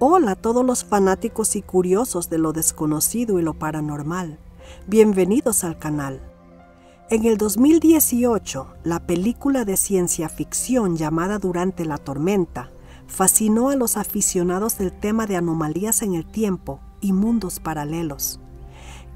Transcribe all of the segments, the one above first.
Hola a todos los fanáticos y curiosos de lo desconocido y lo paranormal. Bienvenidos al canal. En el 2018, la película de ciencia ficción llamada Durante la tormenta fascinó a los aficionados del tema de anomalías en el tiempo y mundos paralelos.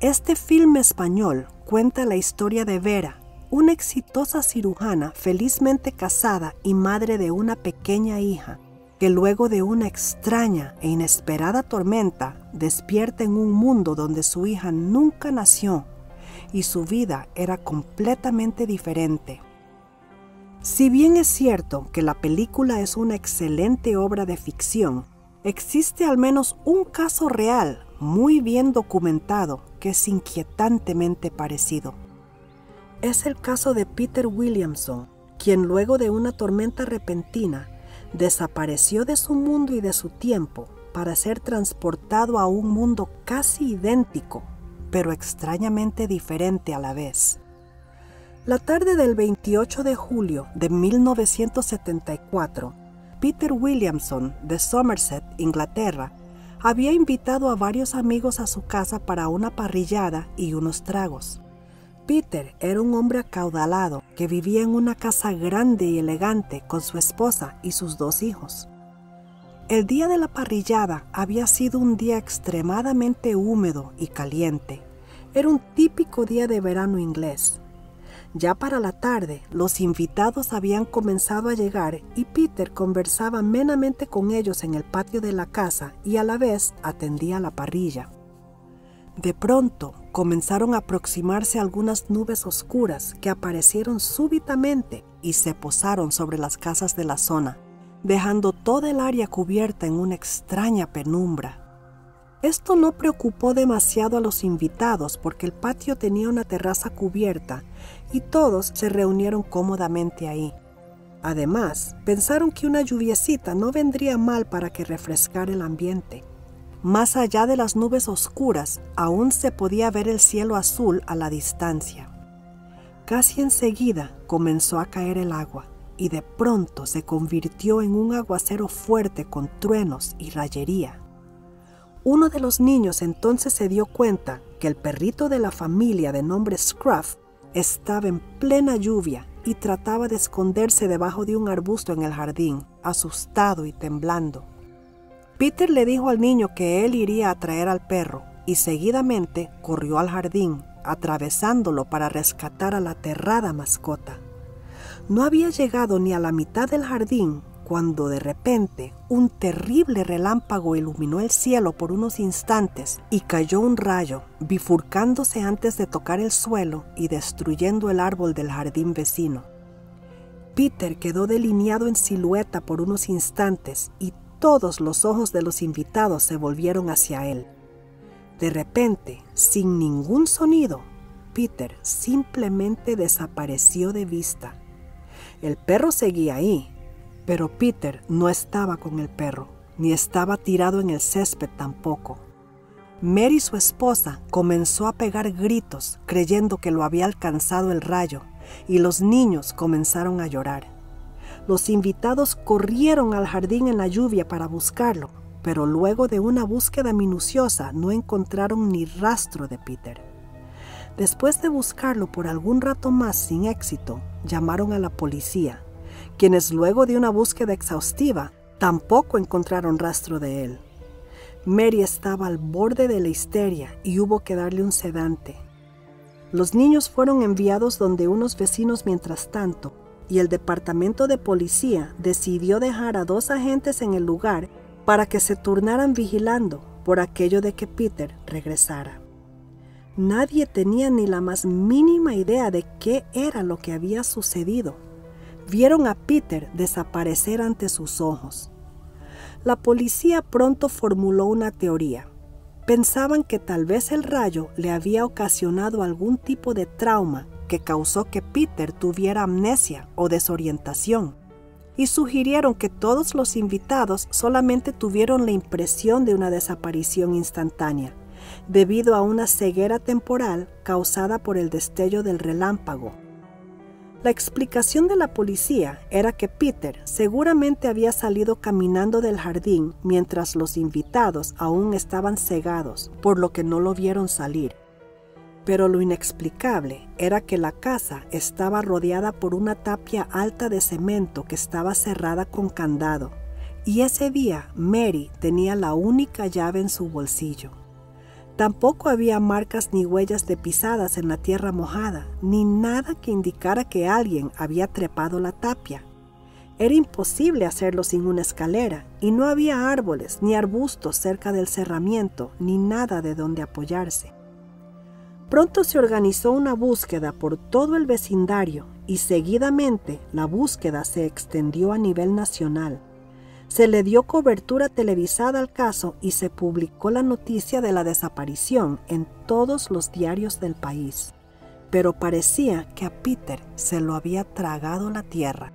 Este filme español cuenta la historia de Vera, una exitosa cirujana felizmente casada y madre de una pequeña hija, que luego de una extraña e inesperada tormenta despierta en un mundo donde su hija nunca nació y su vida era completamente diferente. Si bien es cierto que la película es una excelente obra de ficción, existe al menos un caso real muy bien documentado que es inquietantemente parecido. Es el caso de Peter Williamson, quien luego de una tormenta repentina desapareció de su mundo y de su tiempo para ser transportado a un mundo casi idéntico, pero extrañamente diferente a la vez. La tarde del 28 de julio de 1974, Peter Williamson, de Somerset, Inglaterra, había invitado a varios amigos a su casa para una parrillada y unos tragos. Peter era un hombre acaudalado que vivía en una casa grande y elegante con su esposa y sus 2 hijos. El día de la parrillada había sido un día extremadamente húmedo y caliente. Era un típico día de verano inglés. Ya para la tarde, los invitados habían comenzado a llegar y Peter conversaba amenamente con ellos en el patio de la casa y a la vez atendía la parrilla. De pronto, comenzaron a aproximarse algunas nubes oscuras que aparecieron súbitamente y se posaron sobre las casas de la zona, dejando toda el área cubierta en una extraña penumbra. Esto no preocupó demasiado a los invitados porque el patio tenía una terraza cubierta y todos se reunieron cómodamente ahí. Además, pensaron que una lluviecita no vendría mal para que refrescara el ambiente. Más allá de las nubes oscuras, aún se podía ver el cielo azul a la distancia. Casi enseguida comenzó a caer el agua y de pronto se convirtió en un aguacero fuerte con truenos y rayería. Uno de los niños entonces se dio cuenta que el perrito de la familia de nombre Scruff estaba en plena lluvia y trataba de esconderse debajo de un arbusto en el jardín, asustado y temblando. Peter le dijo al niño que él iría a traer al perro y seguidamente corrió al jardín, atravesándolo para rescatar a la aterrada mascota. No había llegado ni a la mitad del jardín cuando de repente un terrible relámpago iluminó el cielo por unos instantes y cayó un rayo, bifurcándose antes de tocar el suelo y destruyendo el árbol del jardín vecino. Peter quedó delineado en silueta por unos instantes y todos los ojos de los invitados se volvieron hacia él. De repente, sin ningún sonido, Peter simplemente desapareció de vista. El perro seguía ahí, pero Peter no estaba con el perro, ni estaba tirado en el césped tampoco. Mary, su esposa, comenzó a pegar gritos, creyendo que lo había alcanzado el rayo, y los niños comenzaron a llorar. Los invitados corrieron al jardín en la lluvia para buscarlo, pero luego de una búsqueda minuciosa no encontraron ni rastro de Peter. Después de buscarlo por algún rato más sin éxito, llamaron a la policía, quienes luego de una búsqueda exhaustiva tampoco encontraron rastro de él. Mary estaba al borde de la histeria y hubo que darle un sedante. Los niños fueron enviados donde unos vecinos mientras tanto, y el departamento de policía decidió dejar a 2 agentes en el lugar para que se turnaran vigilando por aquello de que Peter regresara. Nadie tenía ni la más mínima idea de qué era lo que había sucedido. Vieron a Peter desaparecer ante sus ojos. La policía pronto formuló una teoría. Pensaban que tal vez el rayo le había ocasionado algún tipo de trauma que causó que Peter tuviera amnesia o desorientación, y sugirieron que todos los invitados solamente tuvieron la impresión de una desaparición instantánea, debido a una ceguera temporal causada por el destello del relámpago. La explicación de la policía era que Peter seguramente había salido caminando del jardín mientras los invitados aún estaban cegados, por lo que no lo vieron salir. Pero lo inexplicable era que la casa estaba rodeada por una tapia alta de cemento que estaba cerrada con candado, y ese día Mary tenía la única llave en su bolsillo. Tampoco había marcas ni huellas de pisadas en la tierra mojada, ni nada que indicara que alguien había trepado la tapia. Era imposible hacerlo sin una escalera, y no había árboles ni arbustos cerca del cerramiento, ni nada de donde apoyarse. Pronto se organizó una búsqueda por todo el vecindario, y seguidamente la búsqueda se extendió a nivel nacional. Se le dio cobertura televisada al caso y se publicó la noticia de la desaparición en todos los diarios del país. Pero parecía que a Peter se lo había tragado la tierra.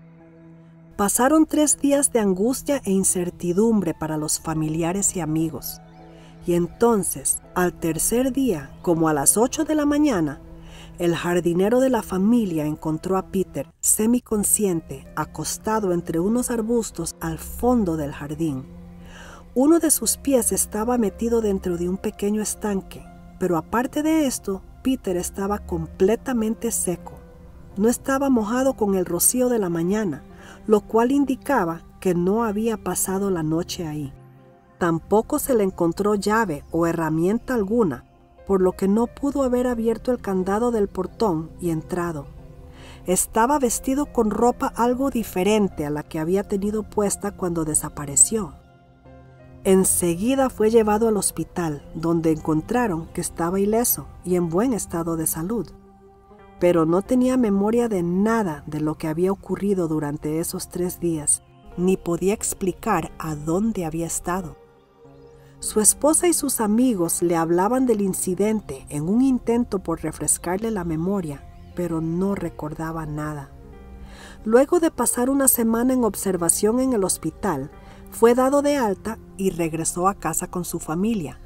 Pasaron 3 días de angustia e incertidumbre para los familiares y amigos. Y entonces, al tercer día, como a las 8 de la mañana, el jardinero de la familia encontró a Peter semiconsciente, acostado entre unos arbustos al fondo del jardín. Uno de sus pies estaba metido dentro de un pequeño estanque, pero aparte de esto, Peter estaba completamente seco. No estaba mojado con el rocío de la mañana, lo cual indicaba que no había pasado la noche ahí. Tampoco se le encontró llave o herramienta alguna, por lo que no pudo haber abierto el candado del portón y entrado. Estaba vestido con ropa algo diferente a la que había tenido puesta cuando desapareció. Enseguida fue llevado al hospital, donde encontraron que estaba ileso y en buen estado de salud. Pero no tenía memoria de nada de lo que había ocurrido durante esos 3 días, ni podía explicar a dónde había estado. Su esposa y sus amigos le hablaban del incidente en un intento por refrescarle la memoria, pero no recordaba nada. Luego de pasar una semana en observación en el hospital, fue dado de alta y regresó a casa con su familia.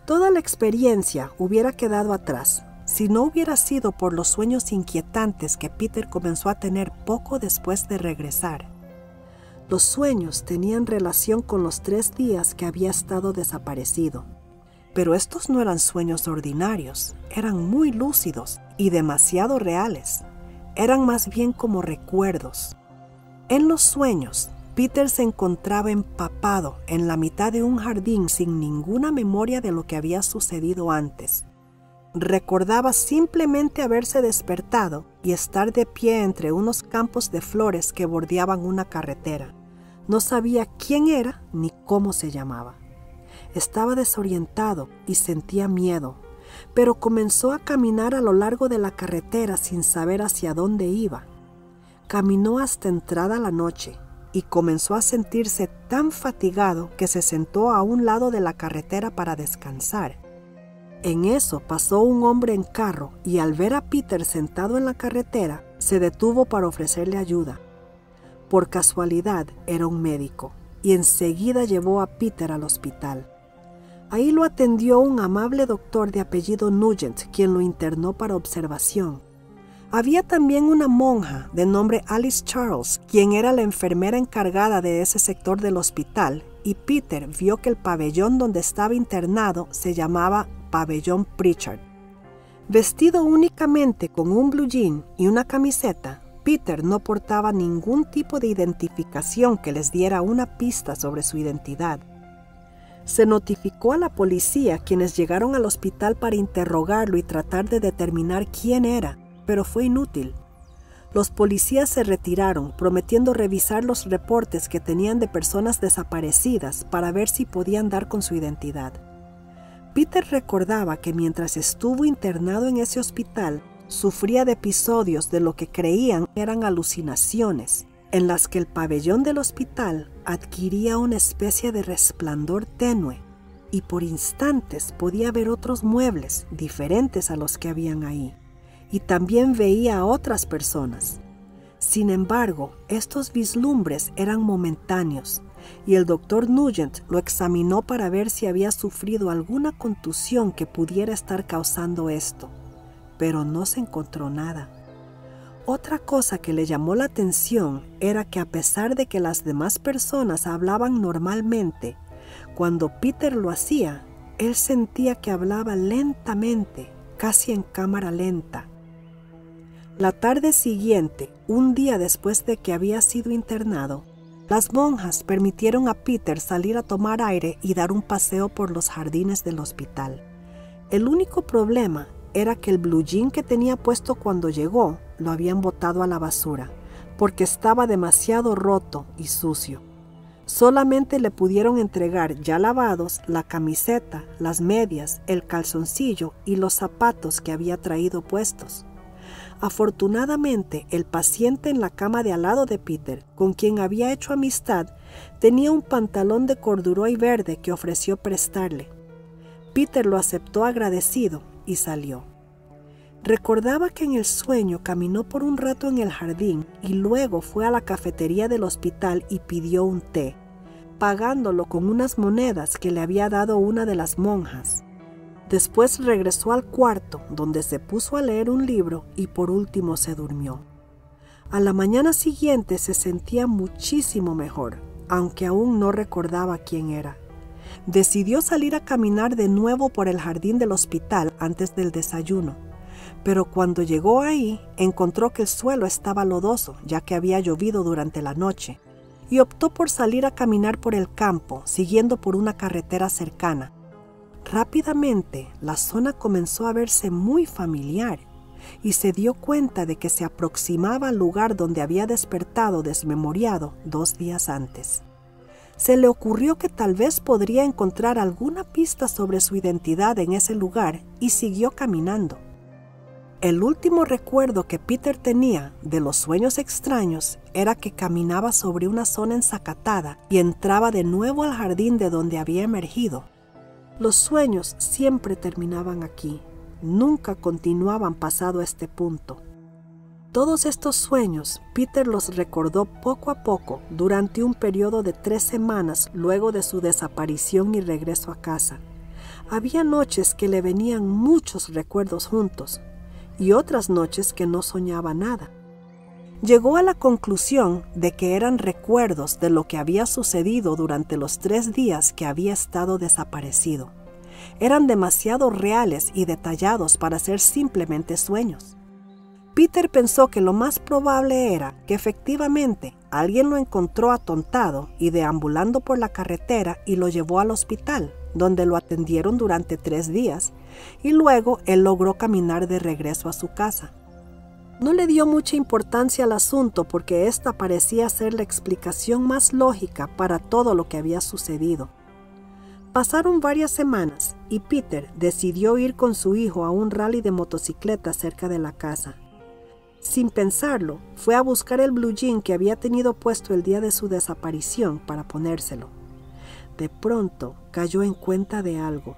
Toda la experiencia hubiera quedado atrás si no hubiera sido por los sueños inquietantes que Peter comenzó a tener poco después de regresar. Los sueños tenían relación con los 3 días que había estado desaparecido. Pero estos no eran sueños ordinarios, eran muy lúcidos y demasiado reales. Eran más bien como recuerdos. En los sueños, Peter se encontraba empapado en la mitad de un jardín sin ninguna memoria de lo que había sucedido antes. Recordaba simplemente haberse despertado y estar de pie entre unos campos de flores que bordeaban una carretera. No sabía quién era ni cómo se llamaba. Estaba desorientado y sentía miedo, pero comenzó a caminar a lo largo de la carretera sin saber hacia dónde iba. Caminó hasta entrada la noche y comenzó a sentirse tan fatigado que se sentó a un lado de la carretera para descansar. En eso pasó un hombre en carro y al ver a Peter sentado en la carretera, se detuvo para ofrecerle ayuda. Por casualidad era un médico y enseguida llevó a Peter al hospital. Ahí lo atendió un amable doctor de apellido Nugent, quien lo internó para observación. Había también una monja de nombre Alice Charles, quien era la enfermera encargada de ese sector del hospital, y Peter vio que el pabellón donde estaba internado se llamaba Pabellón Pritchard. Vestido únicamente con un blue jean y una camiseta, Peter no portaba ningún tipo de identificación que les diera una pista sobre su identidad. Se notificó a la policía, quienes llegaron al hospital para interrogarlo y tratar de determinar quién era, pero fue inútil. Los policías se retiraron, prometiendo revisar los reportes que tenían de personas desaparecidas para ver si podían dar con su identidad. Peter recordaba que mientras estuvo internado en ese hospital, sufría de episodios de lo que creían eran alucinaciones, en las que el pabellón del hospital adquiría una especie de resplandor tenue y por instantes podía ver otros muebles diferentes a los que habían ahí, y también veía a otras personas. Sin embargo, estos vislumbres eran momentáneos, y el doctor Nugent lo examinó para ver si había sufrido alguna contusión que pudiera estar causando esto, pero no se encontró nada. Otra cosa que le llamó la atención era que a pesar de que las demás personas hablaban normalmente, cuando Peter lo hacía, él sentía que hablaba lentamente, casi en cámara lenta. La tarde siguiente, un día después de que había sido internado, las monjas permitieron a Peter salir a tomar aire y dar un paseo por los jardines del hospital. El único problema era que el blue jean que tenía puesto cuando llegó lo habían botado a la basura, porque estaba demasiado roto y sucio. Solamente le pudieron entregar ya lavados la camiseta, las medias, el calzoncillo y los zapatos que había traído puestos. Afortunadamente, el paciente en la cama de al lado de Peter, con quien había hecho amistad, tenía un pantalón de corduroy verde que ofreció prestarle. Peter lo aceptó agradecido y salió. Recordaba que en el sueño caminó por un rato en el jardín y luego fue a la cafetería del hospital y pidió un té, pagándolo con unas monedas que le había dado una de las monjas. Después regresó al cuarto, donde se puso a leer un libro y por último se durmió. A la mañana siguiente se sentía muchísimo mejor, aunque aún no recordaba quién era. Decidió salir a caminar de nuevo por el jardín del hospital antes del desayuno, pero cuando llegó ahí encontró que el suelo estaba lodoso, ya que había llovido durante la noche, y optó por salir a caminar por el campo, siguiendo por una carretera cercana. Rápidamente, la zona comenzó a verse muy familiar y se dio cuenta de que se aproximaba al lugar donde había despertado desmemoriado 2 días antes. Se le ocurrió que tal vez podría encontrar alguna pista sobre su identidad en ese lugar y siguió caminando. El último recuerdo que Peter tenía de los sueños extraños era que caminaba sobre una zona ensacatada y entraba de nuevo al jardín de donde había emergido. Los sueños siempre terminaban aquí, nunca continuaban pasado este punto. Todos estos sueños, Peter los recordó poco a poco durante un periodo de 3 semanas luego de su desaparición y regreso a casa. Había noches que le venían muchos recuerdos juntos y otras noches que no soñaba nada. Llegó a la conclusión de que eran recuerdos de lo que había sucedido durante los 3 días que había estado desaparecido. Eran demasiado reales y detallados para ser simplemente sueños. Peter pensó que lo más probable era que efectivamente alguien lo encontró atontado y deambulando por la carretera y lo llevó al hospital, donde lo atendieron durante 3 días, y luego él logró caminar de regreso a su casa. No le dio mucha importancia al asunto porque esta parecía ser la explicación más lógica para todo lo que había sucedido. Pasaron varias semanas y Peter decidió ir con su hijo a un rally de motocicletas cerca de la casa. Sin pensarlo, fue a buscar el blue jean que había tenido puesto el día de su desaparición para ponérselo. De pronto cayó en cuenta de algo.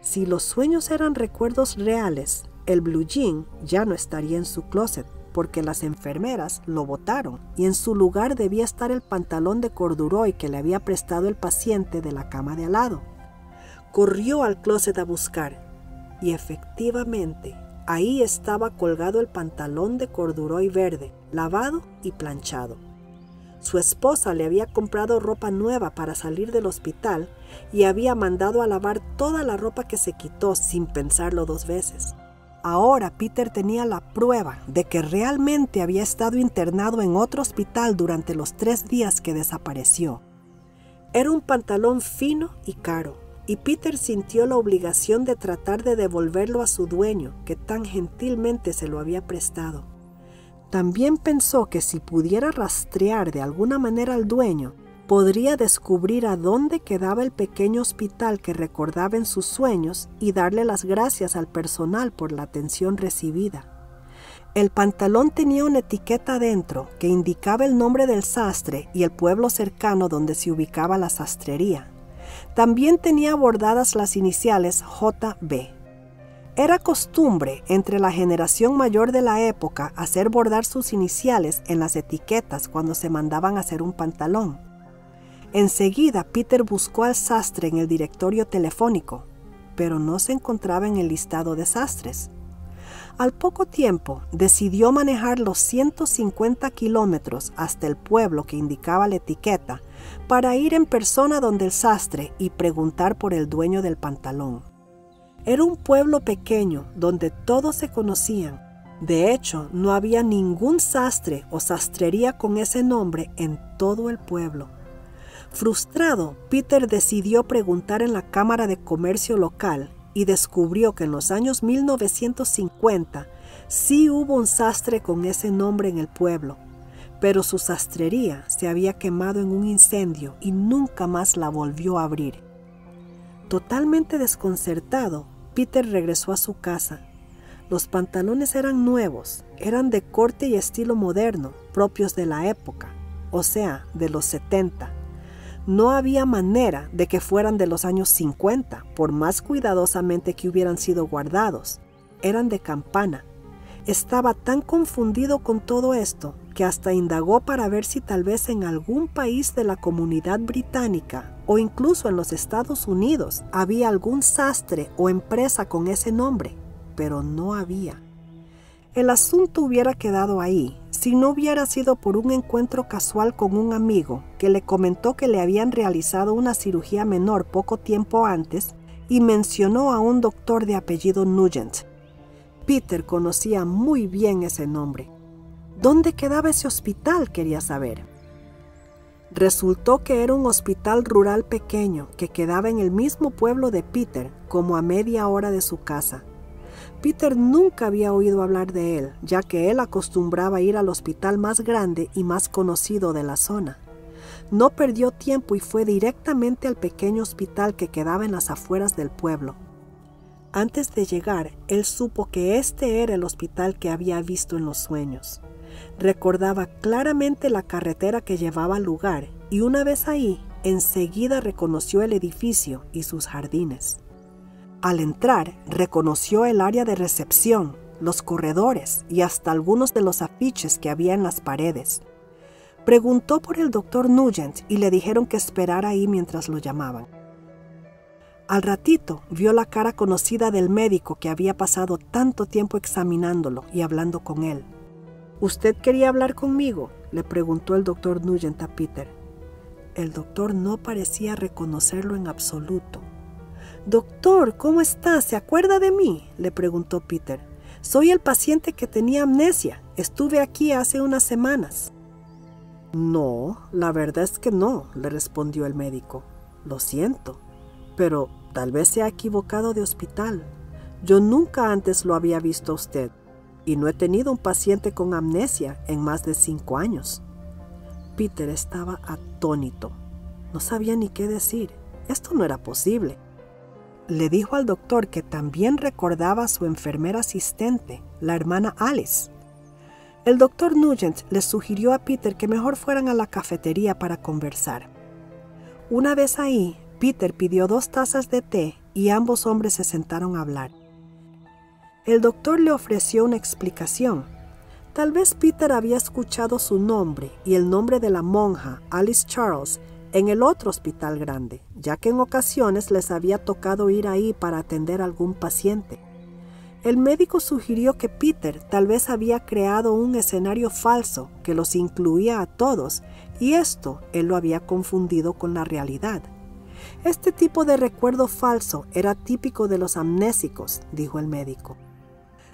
Si los sueños eran recuerdos reales, el blue jean ya no estaría en su closet porque las enfermeras lo botaron y en su lugar debía estar el pantalón de corduroy que le había prestado el paciente de la cama de al lado. Corrió al closet a buscar y efectivamente ahí estaba colgado el pantalón de corduroy verde, lavado y planchado. Su esposa le había comprado ropa nueva para salir del hospital y había mandado a lavar toda la ropa que se quitó sin pensarlo 2 veces. Ahora Peter tenía la prueba de que realmente había estado internado en otro hospital durante los 3 días que desapareció. Era un pantalón fino y caro, y Peter sintió la obligación de tratar de devolverlo a su dueño, que tan gentilmente se lo había prestado. También pensó que si pudiera rastrear de alguna manera al dueño, podría descubrir a dónde quedaba el pequeño hospital que recordaba en sus sueños y darle las gracias al personal por la atención recibida. El pantalón tenía una etiqueta adentro que indicaba el nombre del sastre y el pueblo cercano donde se ubicaba la sastrería. También tenía bordadas las iniciales JB. Era costumbre entre la generación mayor de la época hacer bordar sus iniciales en las etiquetas cuando se mandaban a hacer un pantalón. Enseguida Peter buscó al sastre en el directorio telefónico, pero no se encontraba en el listado de sastres. Al poco tiempo, decidió manejar los 150 kilómetros hasta el pueblo que indicaba la etiqueta para ir en persona donde el sastre y preguntar por el dueño del pantalón. Era un pueblo pequeño donde todos se conocían. De hecho, no había ningún sastre o sastrería con ese nombre en todo el pueblo. Frustrado, Peter decidió preguntar en la Cámara de Comercio local y descubrió que en los años 1950 sí hubo un sastre con ese nombre en el pueblo, pero su sastrería se había quemado en un incendio y nunca más la volvió a abrir. Totalmente desconcertado, Peter regresó a su casa. Los pantalones eran nuevos, eran de corte y estilo moderno, propios de la época, o sea, de los 70. No había manera de que fueran de los años 50, por más cuidadosamente que hubieran sido guardados. Eran de campana. Estaba tan confundido con todo esto que hasta indagó para ver si tal vez en algún país de la comunidad británica o incluso en los Estados Unidos había algún sastre o empresa con ese nombre, pero no había. El asunto hubiera quedado ahí si no hubiera sido por un encuentro casual con un amigo que le comentó que le habían realizado una cirugía menor poco tiempo antes y mencionó a un doctor de apellido Nugent. Peter conocía muy bien ese nombre. ¿Dónde quedaba ese hospital?, quería saber. Resultó que era un hospital rural pequeño que quedaba en el mismo pueblo de Peter, como a media hora de su casa. Peter nunca había oído hablar de él, ya que él acostumbraba ir al hospital más grande y más conocido de la zona. No perdió tiempo y fue directamente al pequeño hospital que quedaba en las afueras del pueblo. Antes de llegar, él supo que este era el hospital que había visto en los sueños. Recordaba claramente la carretera que llevaba al lugar y una vez ahí, enseguida reconoció el edificio y sus jardines. Al entrar, reconoció el área de recepción, los corredores y hasta algunos de los afiches que había en las paredes. Preguntó por el doctor Nugent y le dijeron que esperara ahí mientras lo llamaban. Al ratito, vio la cara conocida del médico que había pasado tanto tiempo examinándolo y hablando con él. «¿Usted quería hablar conmigo?», le preguntó el doctor Nugent a Peter. El doctor no parecía reconocerlo en absoluto. «Doctor, ¿cómo está? ¿Se acuerda de mí?», le preguntó Peter. «Soy el paciente que tenía amnesia. Estuve aquí hace unas semanas». «No, la verdad es que no», le respondió el médico. «Lo siento, pero tal vez se ha equivocado de hospital. Yo nunca antes lo había visto a usted y no he tenido un paciente con amnesia en más de 5 años». Peter estaba atónito. No sabía ni qué decir. Esto no era posible. Le dijo al doctor que también recordaba a su enfermera asistente, la hermana Alice. El doctor Nugent les sugirió a Peter que mejor fueran a la cafetería para conversar. Una vez ahí, Peter pidió 2 tazas de té y ambos hombres se sentaron a hablar. El doctor le ofreció una explicación. Tal vez Peter había escuchado su nombre y el nombre de la monja, Alice Charles, en el otro hospital grande, ya que en ocasiones les había tocado ir ahí para atender a algún paciente. El médico sugirió que Peter tal vez había creado un escenario falso que los incluía a todos y esto él lo había confundido con la realidad. Este tipo de recuerdo falso era típico de los amnésicos, dijo el médico.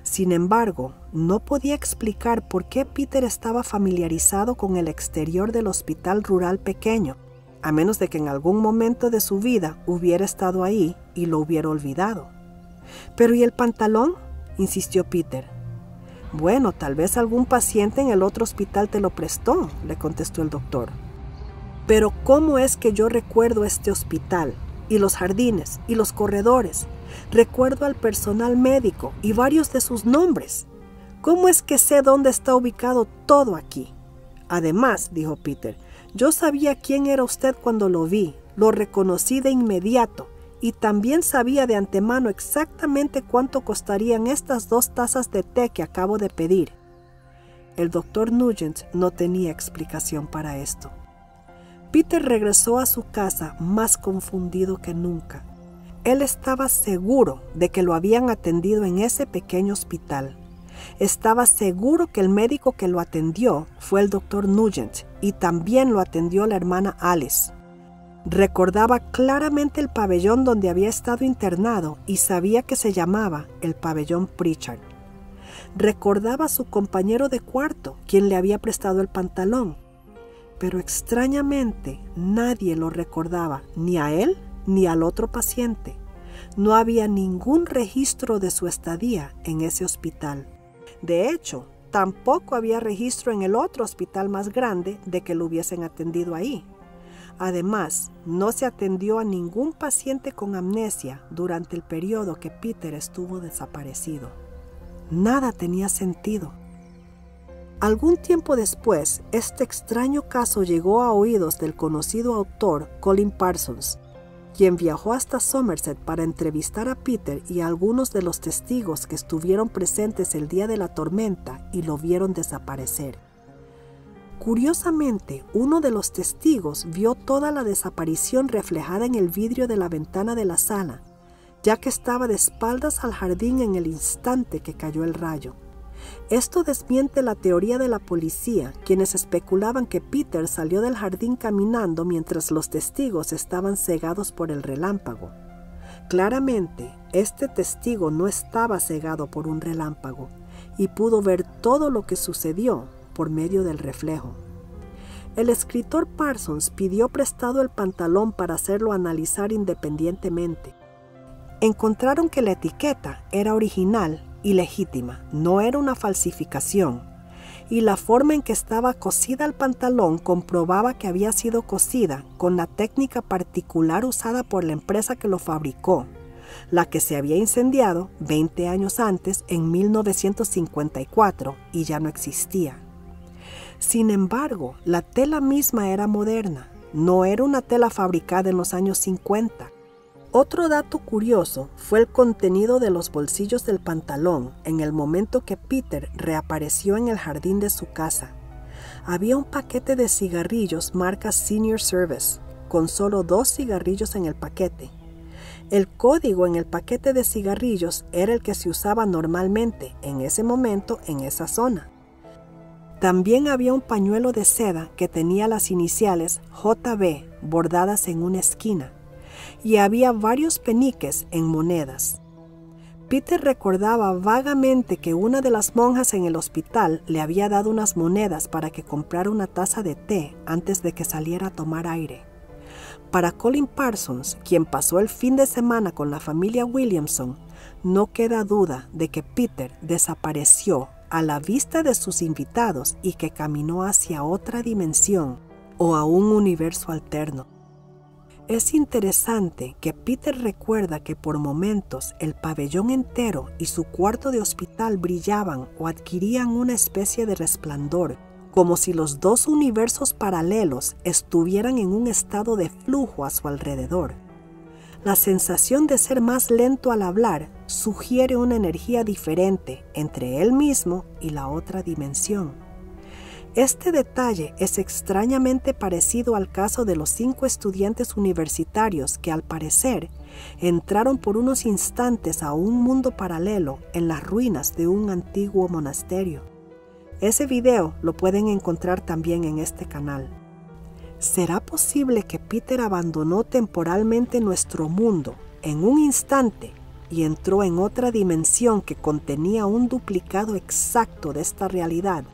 Sin embargo, no podía explicar por qué Peter estaba familiarizado con el exterior del hospital rural pequeño, a menos de que en algún momento de su vida hubiera estado ahí y lo hubiera olvidado. «¿Pero y el pantalón?», insistió Peter. «Bueno, tal vez algún paciente en el otro hospital te lo prestó», le contestó el doctor. «Pero ¿cómo es que yo recuerdo este hospital, y los jardines, y los corredores? Recuerdo al personal médico y varios de sus nombres. ¿Cómo es que sé dónde está ubicado todo aquí? Además», dijo Peter, «yo sabía quién era usted cuando lo vi, lo reconocí de inmediato y también sabía de antemano exactamente cuánto costarían estas 2 tazas de té que acabo de pedir». El doctor Nugent no tenía explicación para esto. Peter regresó a su casa más confundido que nunca. Él estaba seguro de que lo habían atendido en ese pequeño hospital, Estaba seguro que el médico que lo atendió fue el Dr. Nugent y también lo atendió la hermana Alice. Recordaba claramente el pabellón donde había estado internado y sabía que se llamaba el pabellón Pritchard. Recordaba a su compañero de cuarto, quien le había prestado el pantalón, pero extrañamente nadie lo recordaba, ni a él ni al otro paciente. No había ningún registro de su estadía en ese hospital. De hecho, tampoco había registro en el otro hospital más grande de que lo hubiesen atendido ahí. Además, no se atendió a ningún paciente con amnesia durante el periodo que Peter estuvo desaparecido. Nada tenía sentido. Algún tiempo después, este extraño caso llegó a oídos del conocido autor Colin Parsons, quien viajó hasta Somerset para entrevistar a Peter y a algunos de los testigos que estuvieron presentes el día de la tormenta y lo vieron desaparecer. Curiosamente, uno de los testigos vio toda la desaparición reflejada en el vidrio de la ventana de la sala, ya que estaba de espaldas al jardín en el instante que cayó el rayo. Esto desmiente la teoría de la policía, quienes especulaban que Peter salió del jardín caminando mientras los testigos estaban cegados por el relámpago. Claramente, este testigo no estaba cegado por un relámpago y pudo ver todo lo que sucedió por medio del reflejo. El escritor Parsons pidió prestado el pantalón para hacerlo analizar independientemente. Encontraron que la etiqueta era original y legítima, no era una falsificación, y la forma en que estaba cosida el pantalón comprobaba que había sido cosida con la técnica particular usada por la empresa que lo fabricó, la que se había incendiado 20 años antes, en 1954, y ya no existía. Sin embargo, la tela misma era moderna, no era una tela fabricada en los años 50. Otro dato curioso fue el contenido de los bolsillos del pantalón en el momento que Peter reapareció en el jardín de su casa. Había un paquete de cigarrillos marca Senior Service, con solo 2 cigarrillos en el paquete. El código en el paquete de cigarrillos era el que se usaba normalmente en ese momento en esa zona. También había un pañuelo de seda que tenía las iniciales JB bordadas en una esquina, y había varios peniques en monedas. Peter recordaba vagamente que una de las monjas en el hospital le había dado unas monedas para que comprara una taza de té antes de que saliera a tomar aire. Para Colin Parsons, quien pasó el fin de semana con la familia Williamson, no queda duda de que Peter desapareció a la vista de sus invitados y que caminó hacia otra dimensión o a un universo alterno. Es interesante que Peter recuerda que por momentos el pabellón entero y su cuarto de hospital brillaban o adquirían una especie de resplandor, como si los 2 universos paralelos estuvieran en un estado de flujo a su alrededor. La sensación de ser más lento al hablar sugiere una energía diferente entre él mismo y la otra dimensión. Este detalle es extrañamente parecido al caso de los 5 estudiantes universitarios que, al parecer, entraron por unos instantes a un mundo paralelo en las ruinas de un antiguo monasterio. Ese video lo pueden encontrar también en este canal. ¿Será posible que Peter abandonó temporalmente nuestro mundo en un instante y entró en otra dimensión que contenía un duplicado exacto de esta realidad?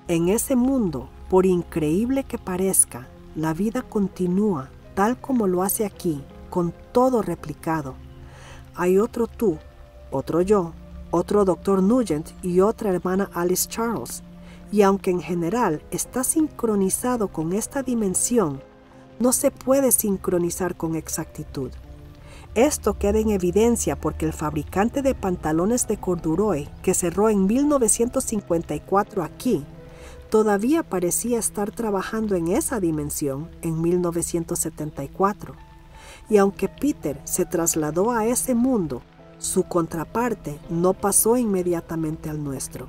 En ese mundo, por increíble que parezca, la vida continúa tal como lo hace aquí, con todo replicado. Hay otro tú, otro yo, otro Dr. Nugent y otra hermana Alice Charles. Y aunque en general está sincronizado con esta dimensión, no se puede sincronizar con exactitud. Esto queda en evidencia porque el fabricante de pantalones de corduroy, que cerró en 1954 aquí, todavía parecía estar trabajando en esa dimensión en 1974. Y aunque Peter se trasladó a ese mundo, su contraparte no pasó inmediatamente al nuestro.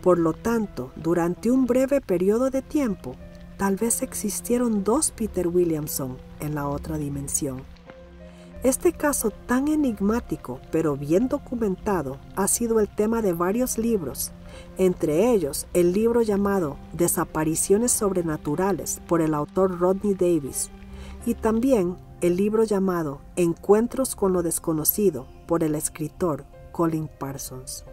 Por lo tanto, durante un breve periodo de tiempo, tal vez existieron 2 Peter Williamson en la otra dimensión. Este caso tan enigmático pero bien documentado ha sido el tema de varios libros, entre ellos el libro llamado Desapariciones Sobrenaturales por el autor Rodney Davis y también el libro llamado Encuentros con lo Desconocido por el escritor Colin Parsons.